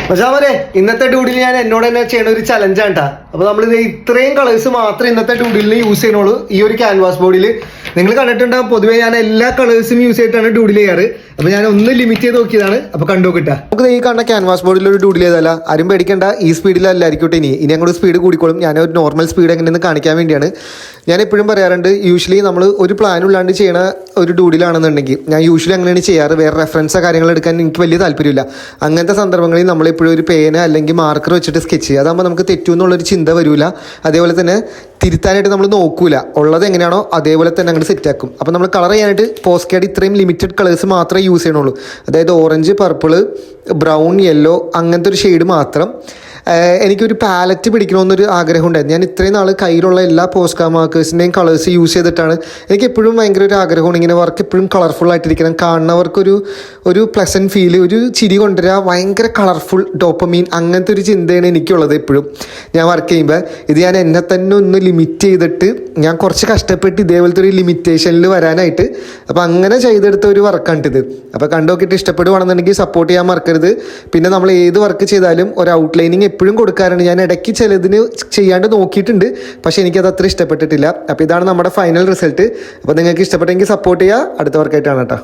പക്ഷേ അവരെ ഇന്നത്തെ ഡൂഡിൽ ഞാൻ എന്നോട് തന്നെ ചെയ്യണ ഒരു ചലഞ്ചാണ് കേട്ടോ. അപ്പോൾ നമ്മൾ ഇത്രയും കളേഴ്സ് മാത്രമേ ഇന്നത്തെ ഡൂഡിലിന് യൂസ് ചെയ്യണുള്ളൂ. ഈ ഒരു ക്യാൻവാസ് ബോർഡിൽ നിങ്ങൾ കണ്ടിട്ടുണ്ടാകും, പൊതുവേ ഞാൻ എല്ലാ കളേഴ്സും യൂസ് ചെയ്തിട്ടാണ് ഡൂഡിൽ ചെയ്യാറ്. അപ്പോൾ ഞാൻ ഒന്ന് ലിമിറ്റ് ചെയ്ത് നോക്കിയതാണ്. അപ്പോൾ കണ്ടു കിട്ടാ നമുക്ക് ഈ കാണുന്ന ക്യാൻവാസ് ബോർഡിൽ ഒരു ഡൂഡിൽ ചെയ്തല്ല, ആരും പേടിക്കേണ്ട. ഈ സ്പീഡിലല്ലായിരിക്കട്ടെ ഇനി അങ്ങോട്ട് സ്പീഡ് കൂടിക്കോളും. ഞാൻ ഒരു നോർമൽ സ്പീഡ് എങ്ങനെയെന്ന് കാണിക്കാൻ വേണ്ടിയാണ്. ഞാൻ എപ്പോഴും പറയാറുണ്ട്, യൂഷ്വലി നമ്മൾ ഒരു പ്ലാൻ ഇല്ലാണ്ട് ചെയ്യണ ഒരു ഡൂഡിലാണെന്നുണ്ടെങ്കിൽ ഞാൻ യൂഷ്വലി അങ്ങനെയാണ് ചെയ്യാറ്. വേറെ റെഫറൻസോ കാര്യങ്ങൾ എടുക്കാൻ എനിക്ക് വലിയ താല്പര്യമില്ല. അങ്ങനത്തെ സന്ദർഭങ്ങളിൽ നമ്മളെപ്പോഴും ഒരു പേന അല്ലെങ്കിൽ മാർക്കർ വെച്ചിട്ട് സ്കെച്ച് ചെയ്യുക. അതാകുമ്പോൾ നമുക്ക് തെറ്റുമെന്നുള്ളൊരു ചിന്ത വരില്ല. അതേപോലെ തന്നെ തിരുത്താനായിട്ട് നമ്മൾ നോക്കൂല, ഉള്ളത് എങ്ങനെയാണോ അതേപോലെ തന്നെ അങ്ങോട്ട് സെറ്റാക്കും. അപ്പോൾ നമ്മൾ കളർ ചെയ്യാനായിട്ട് പോസ്റ്റ് കാർഡ് ഇത്രയും ലിമിറ്റഡ് കളേഴ്സ് മാത്രമേ യൂസ് ചെയ്യണുള്ളൂ. അതായത് ഓറഞ്ച്, പർപ്പിൾ, ബ്രൗൺ, യെല്ലോ അങ്ങനത്തെ ഒരു ഷെയ്ഡ് മാത്രം. എനിക്കൊരു പാലറ്റ് പിടിക്കണമെന്നൊരു ആഗ്രഹം ഉണ്ടായിരുന്നു. ഞാൻ ഇത്രയും നാൾ കയ്യിലുള്ള എല്ലാ പോസ്റ്റ് കാർഡ് മാർക്കേഴ്സിൻ്റെയും കളേഴ്സ് യൂസ് ചെയ്തിട്ടാണ്. എനിക്ക് എപ്പോഴും ഭയങ്കര ഒരു ആഗ്രഹമാണ് ഇങ്ങനെ വർക്ക് എപ്പോഴും കളർഫുൾ ആയിട്ടിരിക്കണം, കാണുന്നവർക്കൊരു പ്ലസൻറ്റ് ഫീൽ, ഒരു ചിരി കൊണ്ടുവരിക, ഭയങ്കര കളർഫുൾ ഡോപ്പമീൻ അങ്ങനത്തെ ഒരു ചിന്തയാണ് എനിക്കുള്ളത് എപ്പോഴും ഞാൻ വർക്ക് ചെയ്യുമ്പോൾ. ഇത് ഞാൻ എന്നെ തന്നെ ഒന്ന് ലിമിറ്റ് ചെയ്തിട്ട് ഞാൻ കുറച്ച് കഷ്ടപ്പെട്ട് ഇതേപോലത്തെ ഒരു ലിമിറ്റേഷനിൽ വരാനായിട്ട് അപ്പോൾ അങ്ങനെ ചെയ്തെടുത്ത ഒരു വർക്കാണിത്. അപ്പോൾ കണ്ടു നോക്കിയിട്ട് ഇഷ്ടപ്പെടുവാണെന്നുണ്ടെങ്കിൽ സപ്പോർട്ട് ചെയ്യാൻ മറക്കരുത്. പിന്നെ നമ്മൾ ഏത് വർക്ക് ചെയ്താലും ഒരു ഔട്ട്ലൈനിങ് എപ്പോഴും കൊടുക്കാറുണ്ട്. ഞാൻ ഇടയ്ക്ക് ചിലതിന് ചെയ്യാണ്ട് നോക്കിയിട്ടുണ്ട്, പക്ഷേ എനിക്കത് അത്ര ഇഷ്ടപ്പെട്ടിട്ടില്ല. അപ്പോൾ ഇതാണ് നമ്മുടെ ഫൈനൽ റിസൾട്ട്. അപ്പോൾ നിങ്ങൾക്ക് ഇഷ്ടപ്പെട്ടെങ്കിൽ സപ്പോർട്ട് ചെയ്യുക. അടുത്ത വർക്കായിട്ടാണ് കേട്ടോ.